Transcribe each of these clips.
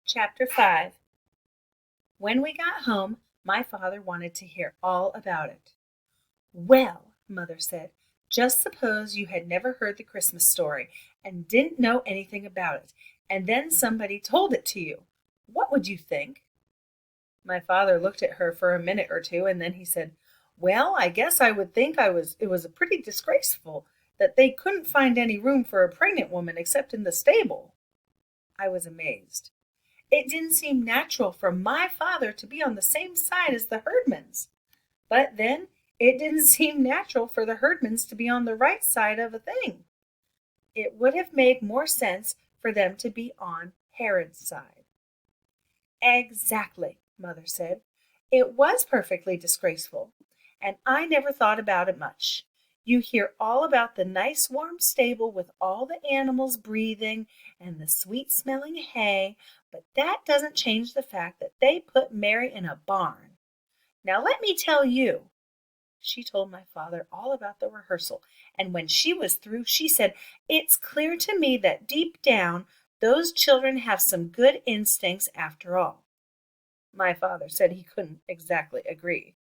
Chapter 5. When we got home, my father wanted to hear all about it. Well, Mother said, just suppose you had never heard the Christmas story and didn't know anything about it, and then somebody told it to you. What would you think? My father looked at her for a minute or two, and then he said, well, I guess I would think it was pretty disgraceful that they couldn't find any room for a pregnant woman except in the stable. I was amazed. It didn't seem natural for my father to be on the same side as the herdmans. But then it didn't seem natural for the herdmans to be on the right side of a thing. It would have made more sense for them to be on Herod's side. Exactly, Mother said. It was perfectly disgraceful, and I never thought about it much. You hear all about the nice warm stable with all the animals breathing and the sweet smelling hay, but that doesn't change the fact that they put Mary in a barn. Now let me tell you. She told my father all about the rehearsal, and when she was through, she said, it's clear to me that deep down those children have some good instincts after all. My father said he couldn't exactly agree.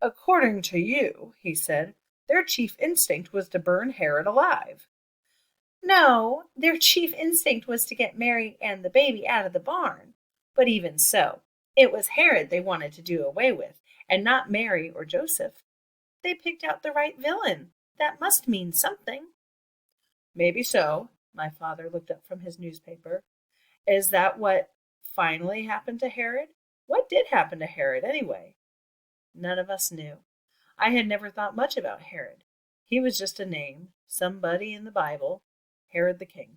According to you, he said, their chief instinct was to burn Herod alive. No, their chief instinct was to get Mary and the baby out of the barn. But even so, it was Herod they wanted to do away with, and not Mary or Joseph. They picked out the right villain. That must mean something. Maybe so. My father looked up from his newspaper. Is that what finally happened to Herod? What did happen to Herod, anyway? None of us knew. I had never thought much about Herod. He was just a name, somebody in the Bible, Herod the king.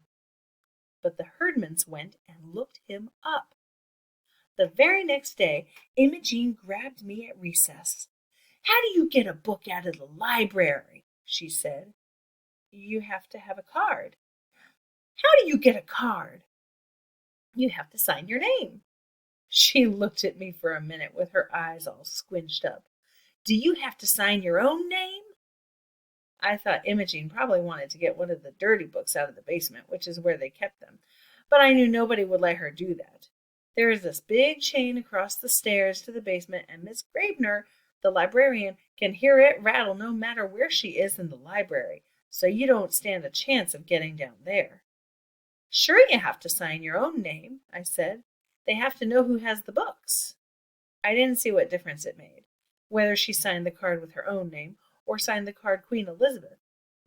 But the herdmans went and looked him up. The very next day, Imogene grabbed me at recess. How do you get a book out of the library? She said. You have to have a card. How do you get a card? You have to sign your name. She looked at me for a minute with her eyes all squinched up. Do you have to sign your own name? I thought Imogene probably wanted to get one of the dirty books out of the basement, which is where they kept them, but I knew nobody would let her do that. There is this big chain across the stairs to the basement, and Miss Graebner, the librarian, can hear it rattle no matter where she is in the library, so you don't stand a chance of getting down there. Sure you have to sign your own name, I said. They have to know who has the books. I didn't see what difference it made, whether she signed the card with her own name or signed the card Queen Elizabeth.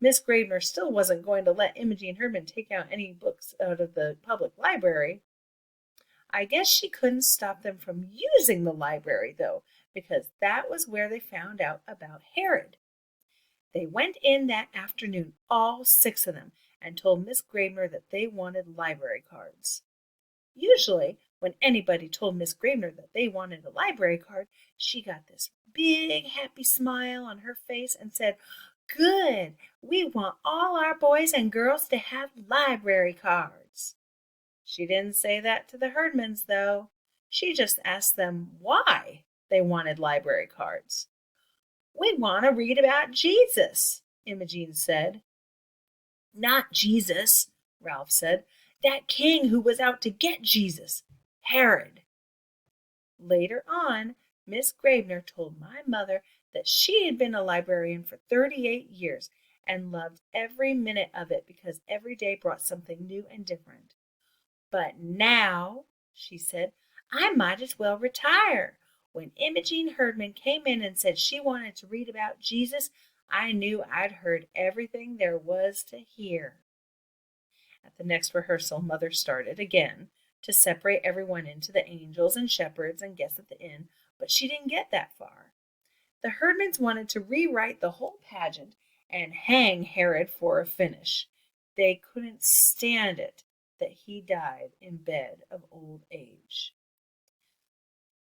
Miss Graebner still wasn't going to let Imogene Herdman take out any books out of the public library. I guess she couldn't stop them from using the library, though, because that was where they found out about Herod. They went in that afternoon, all 6 of them, and told Miss Graebner that they wanted library cards. Usually, when anybody told Miss Graebner that they wanted a library card, she got this big, happy smile on her face and said, good, we want all our boys and girls to have library cards. She didn't say that to the herdmans, though. She just asked them why they wanted library cards. We want to read about Jesus, Imogene said. Not Jesus, Ralph said. That king who was out to get Jesus, Herod. Later on, Miss Graebner told my mother that she had been a librarian for 38 years and loved every minute of it because every day brought something new and different. But now, she said, I might as well retire. When Imogene Herdman came in and said she wanted to read about Jesus, I knew I'd heard everything there was to hear. At the next rehearsal, Mother started again to separate everyone into the angels and shepherds and guests at the inn, but she didn't get that far. The herdmans wanted to rewrite the whole pageant and hang Herod for a finish. They couldn't stand it that he died in bed of old age.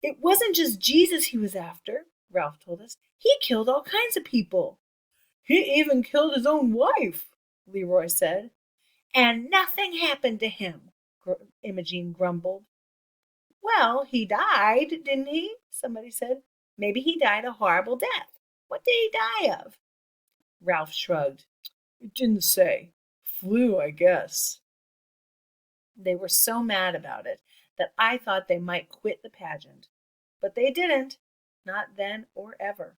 It wasn't just Jesus he was after, Ralph told us. He killed all kinds of people. He even killed his own wife, Leroy said. And nothing happened to him, Imogene grumbled. Well, he died, didn't he? Somebody said. Maybe he died a horrible death. What did he die of? Ralph shrugged. It didn't say. Flu, I guess. They were so mad about it that I thought they might quit the pageant. But they didn't, not then or ever.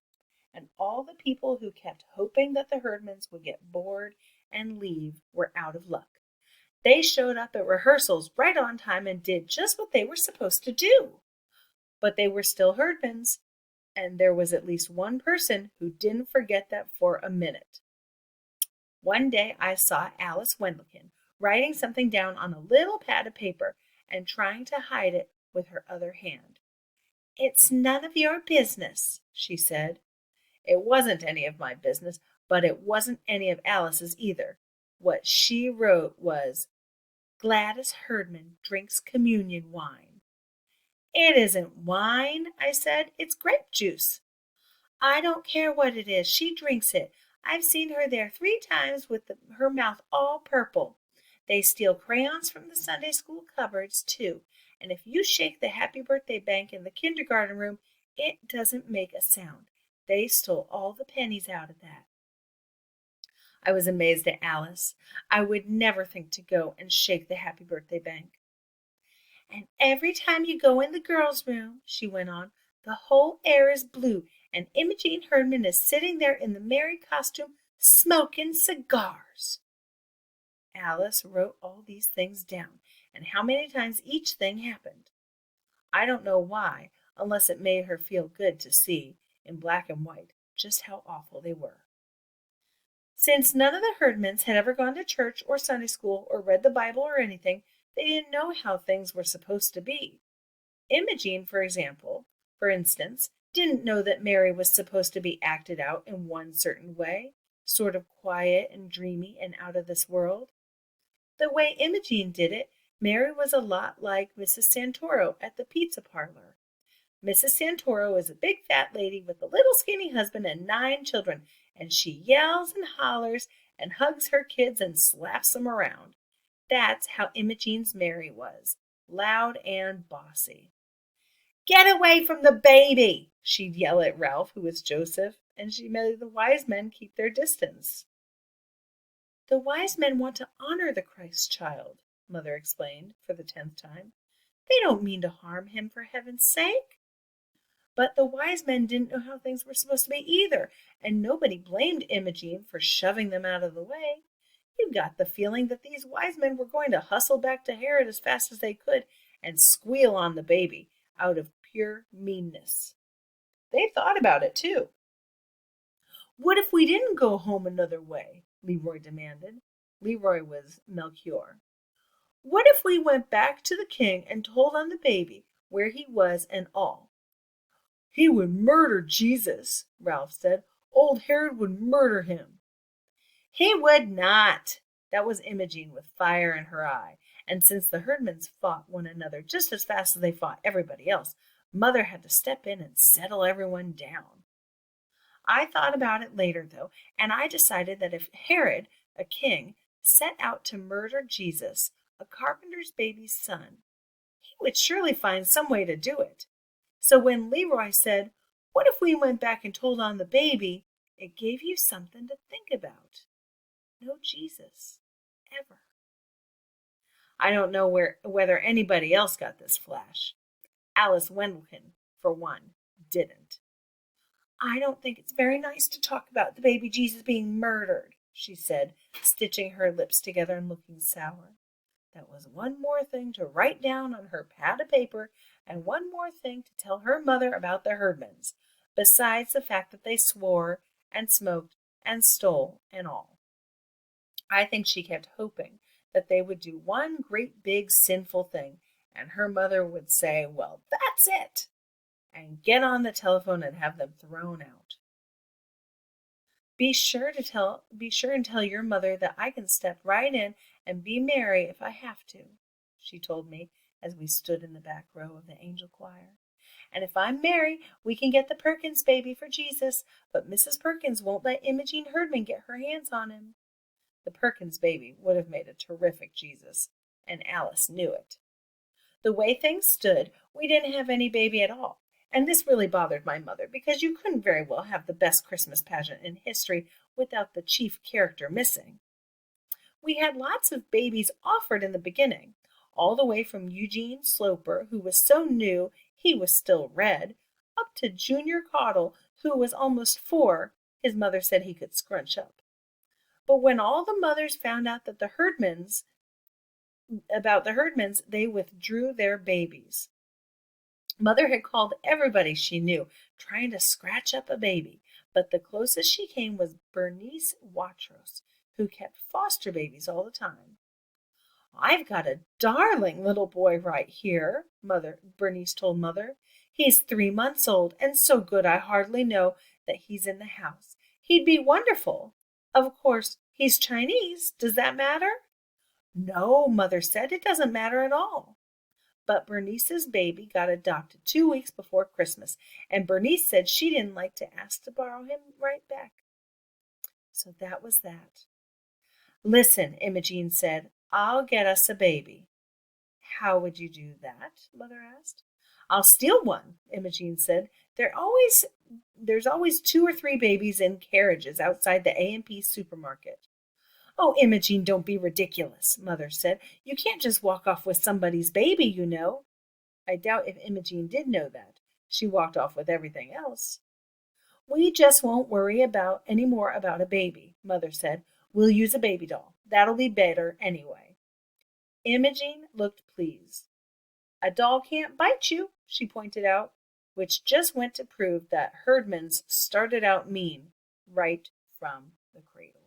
And all the people who kept hoping that the Herdmans would get bored and leave were out of luck. They showed up at rehearsals right on time and did just what they were supposed to do. But they were still Herdmans, and there was at least one person who didn't forget that for a minute. One day I saw Alice Wendelkin writing something down on a little pad of paper and trying to hide it with her other hand. "It's none of your business," she said. It wasn't any of my business, but it wasn't any of Alice's either. What she wrote was, "Gladys Herdman drinks communion wine." "It isn't wine," I said. "It's grape juice." "I don't care what it is. She drinks it. I've seen her there 3 times with her mouth all purple. They steal crayons from the Sunday school cupboards, too. And if you shake the happy birthday bank in the kindergarten room, it doesn't make a sound. They stole all the pennies out of that." I was amazed at Alice. I would never think to go and shake the happy birthday bank. "And every time you go in the girls' room," she went on, "the whole air is blue, and Imogene Herdman is sitting there in the merry costume, smoking cigars." Alice wrote all these things down, and how many times each thing happened. I don't know why, unless it made her feel good to see, in black and white, just how awful they were. Since none of the Herdmans had ever gone to church or Sunday school or read the Bible or anything, they didn't know how things were supposed to be. Imogene, for instance, didn't know that Mary was supposed to be acted out in one certain way, sort of quiet and dreamy and out of this world. The way Imogene did it, Mary was a lot like Mrs. Santoro at the pizza parlor. Mrs. Santoro is a big fat lady with a little skinny husband and 9 children, and she yells and hollers and hugs her kids and slaps them around. That's how Imogene's Mary was, loud and bossy. "Get away from the baby!" she'd yell at Ralph, who was Joseph, and she made the wise men keep their distance. "The wise men want to honor the Christ child," Mother explained for the 10th time. "They don't mean to harm him, for heaven's sake." But the wise men didn't know how things were supposed to be either, and nobody blamed Imogene for shoving them out of the way. You got the feeling that these wise men were going to hustle back to Herod as fast as they could and squeal on the baby out of pure meanness. They thought about it, too. "What if we didn't go home another way?" Leroy demanded. Leroy was Melchior. "What if we went back to the king and told on the baby where he was and all?" "He would murder Jesus," Ralph said. "Old Herod would murder him." "He would not." That was Imogene with fire in her eye. And since the Herdmans fought one another just as fast as they fought everybody else, Mother had to step in and settle everyone down. I thought about it later, though, and I decided that if Herod, a king, set out to murder Jesus, a carpenter's baby's son, he would surely find some way to do it. So when Leroy said, "What if we went back and told on the baby?" it gave you something to think about. No Jesus, ever. I don't know whether anybody else got this flash. Alice Wendelkin, for one, didn't. "I don't think it's very nice to talk about the baby Jesus being murdered," she said, stitching her lips together and looking sour. That was one more thing to write down on her pad of paper and one more thing to tell her mother about the Herdmans, besides the fact that they swore and smoked and stole and all. I think she kept hoping that they would do one great big sinful thing, and her mother would say, "Well, that's it," and get on the telephone and have them thrown out. Be sure and tell your mother that I can step right in and be Mary if I have to," she told me as we stood in the back row of the angel choir. "And if I'm Mary, we can get the Perkins baby for Jesus, but Mrs. Perkins won't let Imogene Herdman get her hands on him." The Perkins baby would have made a terrific Jesus, and Alice knew it. The way things stood, we didn't have any baby at all. And this really bothered my mother, because you couldn't very well have the best Christmas pageant in history without the chief character missing. We had lots of babies offered in the beginning. all the way from Eugene Sloper, who was so new he was still red, up to Junior Caudle, who was almost 4. His mother said he could scrunch up. But when all the mothers found out that the herdmans, they withdrew their babies. Mother had called everybody she knew, trying to scratch up a baby, but the closest she came was Bernice Watros, who kept foster babies all the time. I've got a darling little boy right here, Bernice told Mother. He's 3 months old and so good I hardly know that he's in the house. He'd be wonderful. Of course, he's Chinese. Does that matter? No, Mother said, it doesn't matter at all. But Bernice's baby got adopted 2 weeks before Christmas, and Bernice said she didn't like to ask to borrow him right back. So that was that. Listen, Imogene said, I'll get us a baby. How would you do that? Mother asked. I'll steal one, Imogene said. There's always 2 or 3 babies in carriages outside the A&P supermarket. Oh, Imogene, don't be ridiculous, Mother said. You can't just walk off with somebody's baby, you know. I doubt if Imogene did know that. She walked off with everything else. We just won't worry any more about a baby, Mother said. We'll use a baby doll. That'll be better anyway. Imogene looked pleased. A doll can't bite you, she pointed out, which just went to prove that herdmans started out mean right from the cradle.